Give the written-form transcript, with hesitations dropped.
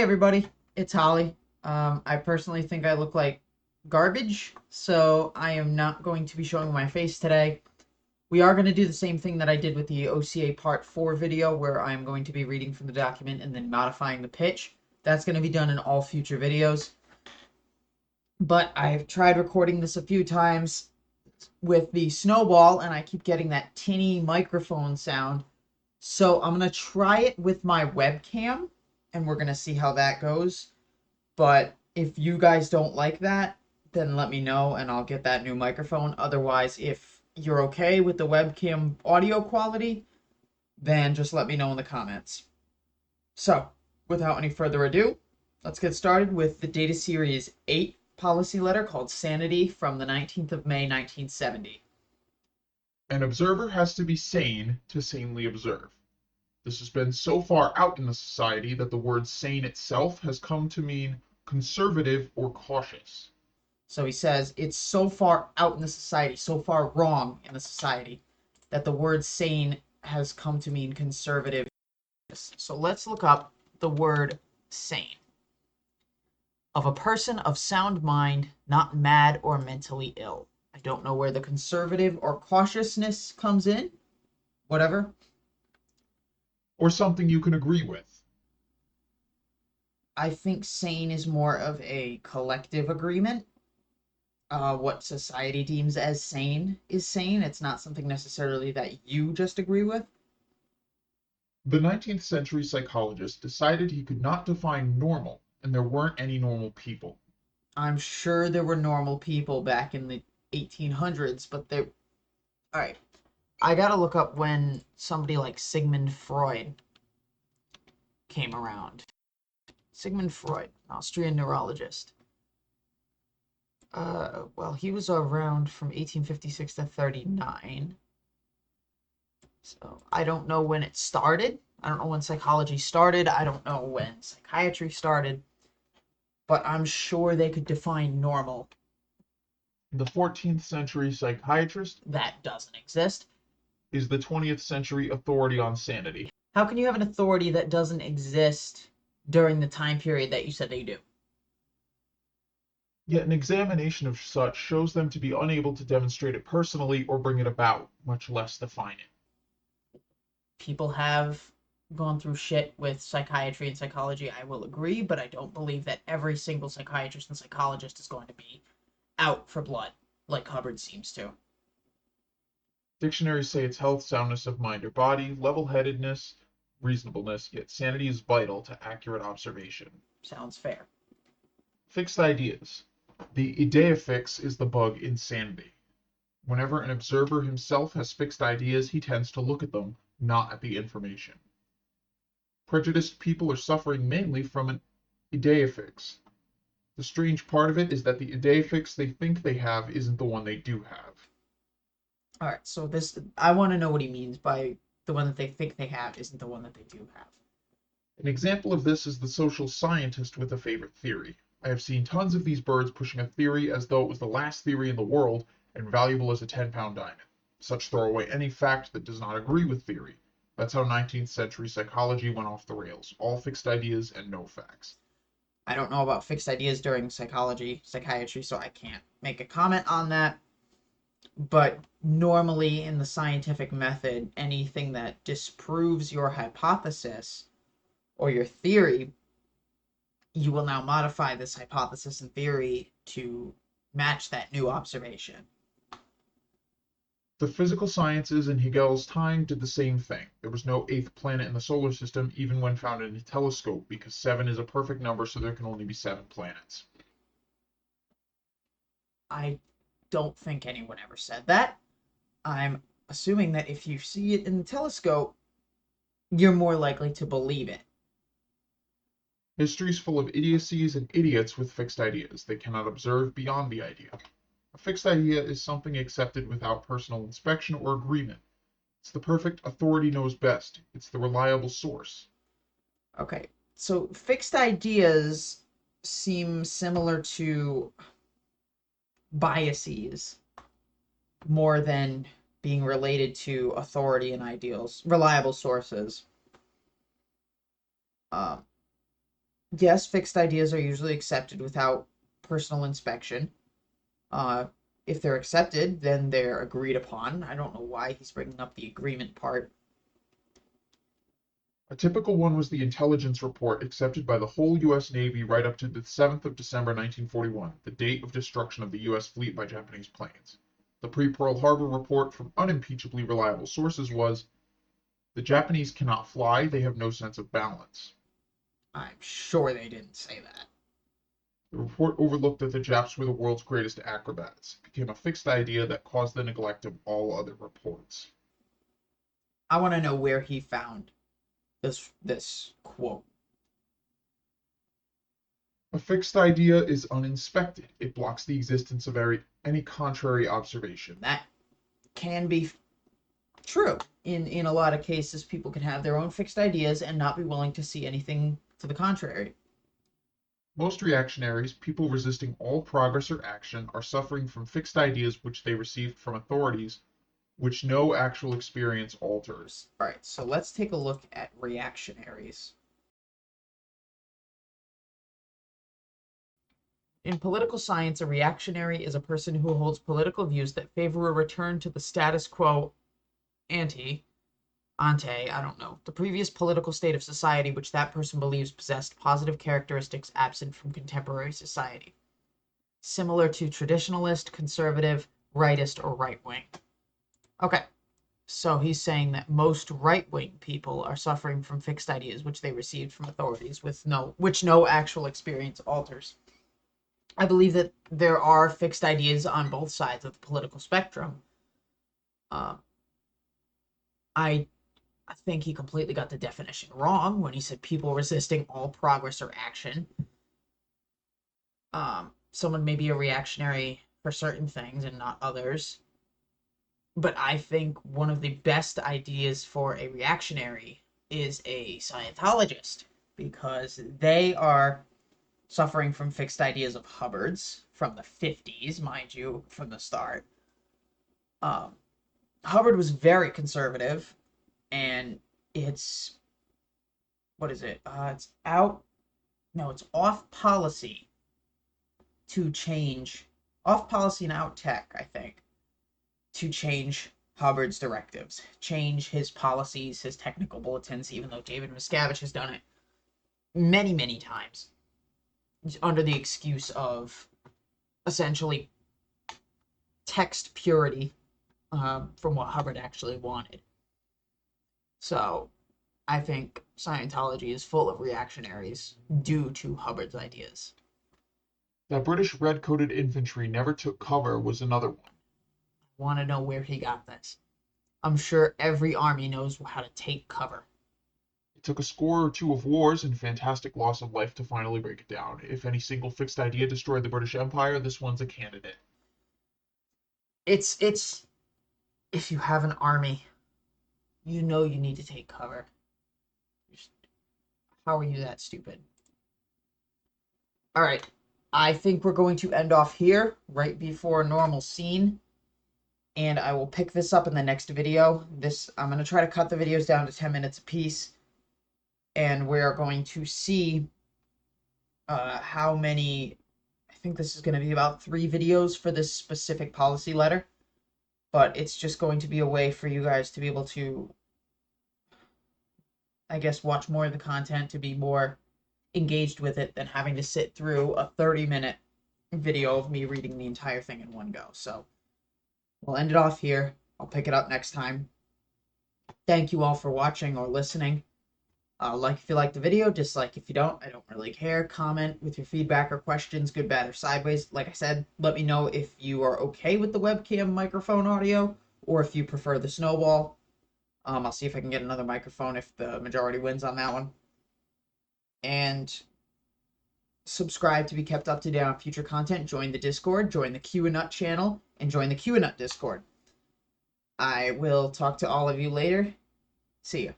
Hey everybody, it's Holly. I personally think I look like garbage, so I am not going to be showing my face today. We are going to do the same thing that I did with the OCA Part 4 video, where I'm going to be reading from the document and then modifying the pitch. That's going to be done in all future videos. But I've tried recording this a few times with the snowball, and I keep getting that tinny microphone sound. So I'm going to try it with my webcam, and we're going to see how that goes. But if you guys don't like that, then let me know and I'll get that new microphone. Otherwise, if you're okay with the webcam audio quality, then just let me know in the comments. So, without any further ado, let's get started with the Data Series 8 policy letter called Sanity from the 19th of May, 1970. An observer has to be sane to sanely observe. This has been so far out in the society that the word sane itself has come to mean conservative or cautious. So he says it's so far out in the society, so far wrong in the society, that the word sane has come to mean conservative. So let's look up the word sane. Of a person of sound mind, not mad or mentally ill. I don't know where the conservative or cautiousness comes in. Whatever. Or something you can agree with. I think sane is more of a collective agreement. What society deems as sane is sane. It's not something necessarily that you just agree with. The 19th century psychologist decided he could not define normal, and there weren't any normal people. I'm sure there were normal people back in the 1800s, but they. Alright. I gotta look up when somebody like Sigmund Freud came around. Sigmund Freud, Austrian neurologist. Well, he was around from 1856 to 39. So I don't know when it started. I don't know when psychology started. I don't know when psychiatry started. But I'm sure they could define normal. The 14th century psychiatrist That doesn't exist. is the 20th century authority on sanity. How can you have an authority that doesn't exist during the time period that you said they do? Yet an examination of such shows them to be unable to demonstrate it personally or bring it about, much less define it. People have gone through shit with psychiatry and psychology, I will agree, but I don't believe that every single psychiatrist and psychologist is going to be out for blood, like Hubbard seems to. Dictionaries say it's health, soundness of mind or body, level-headedness, reasonableness, yet sanity is vital to accurate observation. Sounds fair. Fixed ideas. The idea fix is the bug in sanity. Whenever an observer himself has fixed ideas, he tends to look at them, not at the information. Prejudiced people are suffering mainly from an idea fix. The strange part of it is that the idea fix they think they have isn't the one they do have. All right, so this I want to know what he means by the one that they think they have isn't the one that they do have. An example of this is the social scientist with a favorite theory. I have seen tons of these birds pushing a theory as though it was the last theory in the world and valuable as a 10-pound diamond. Such throw away any fact that does not agree with theory. That's how 19th century psychology went off the rails. All fixed ideas and no facts. I don't know about fixed ideas during psychiatry, so I can't make a comment on that. But normally in the scientific method, anything that disproves your hypothesis or your theory, you will now modify this hypothesis and theory to match that new observation. The physical sciences in Hegel's time did the same thing. There was no eighth planet in the solar system, even when found in a telescope, because 7 is a perfect number, so there can only be 7 planets. I don't think anyone ever said that. I'm assuming that if you see it in the telescope, you're more likely to believe it. History is full of idiocies and idiots with fixed ideas. They cannot observe beyond the idea. A fixed idea is something accepted without personal inspection or agreement. It's the perfect authority knows best. It's the reliable source. Okay, so fixed ideas seem similar to biases more than being related to authority and ideals, reliable sources. Um, Yes, fixed ideas are usually accepted without personal inspection. Uh, if they're accepted, then they're agreed upon. I don't know why he's bringing up the agreement part. A typical one was the intelligence report accepted by the whole U.S. Navy right up to the 7th of December 1941, the date of destruction of the U.S. fleet by Japanese planes. The pre-Pearl Harbor report from unimpeachably reliable sources was, the Japanese cannot fly, they have no sense of balance. I'm sure they didn't say that. The report overlooked that the Japs were the world's greatest acrobats. It became a fixed idea that caused the neglect of all other reports. I want to know where he found this quote. A fixed idea is uninspected. It blocks the existence of any contrary observation. That can be true. In a lot of cases, people can have their own fixed ideas and not be willing to see anything to the contrary. Most reactionaries, people resisting all progress or action, are suffering from fixed ideas which they received from authorities, which no actual experience alters. All right, so let's take a look at reactionaries. In political science, a reactionary is a person who holds political views that favor a return to the status quo ante, I don't know, the previous political state of society which that person believes possessed positive characteristics absent from contemporary society. Similar to traditionalist, conservative, rightist, or right wing. Okay, so he's saying that most right wing people are suffering from fixed ideas which they received from authorities which no actual experience alters. I believe that there are fixed ideas on both sides of the political spectrum. Uh, I I think he completely got the definition wrong when he said people resisting all progress or action. Someone may be a reactionary for certain things and not others, but I think one of the best ideas for a reactionary is a Scientologist because they are suffering from fixed ideas of Hubbard's from the 50s, mind you, from the start. Um, Hubbard was very conservative, and it's what is it? It's out. No, it's off policy to change, off policy and out tech, I think, to change Hubbard's directives, change his policies, his technical bulletins, even though David Miscavige has done it many, many times under the excuse of essentially text purity from what Hubbard actually wanted. So I think Scientology is full of reactionaries due to Hubbard's ideas. That British red-coated infantry never took cover was another one. Want to know where he got this? I'm sure every army knows how to take cover. It took a score or two of wars and fantastic loss of life to finally break it down. If any single fixed idea destroyed the British Empire, this one's a candidate. It's if you have an army, you know you need to take cover. How are you that stupid? All right. I think we're going to end off here right before a normal scene. And I will pick this up in the next video. I'm going to try to cut the videos down to 10 minutes apiece. And we're going to see how many. I think this is going to be about 3 videos for this specific policy letter. But it's just going to be a way for you guys to be able to, I guess, watch more of the content, to be more engaged with it than having to sit through a 30-minute video of me reading the entire thing in one go. So we'll end it off here. I'll pick it up next time. Thank you all for watching or listening. Like if you like the video, dislike if you don't. I don't really care. Comment with your feedback or questions, good, bad, or sideways. Like I said, let me know if you are okay with the webcam microphone audio or if you prefer the snowball. I'll see if I can get another microphone if the majority wins on that one. And subscribe to be kept up to date on future content. Join the Discord, join the Q and Nut channel, and join the Q and Nut Discord. I will talk to all of you later. See ya.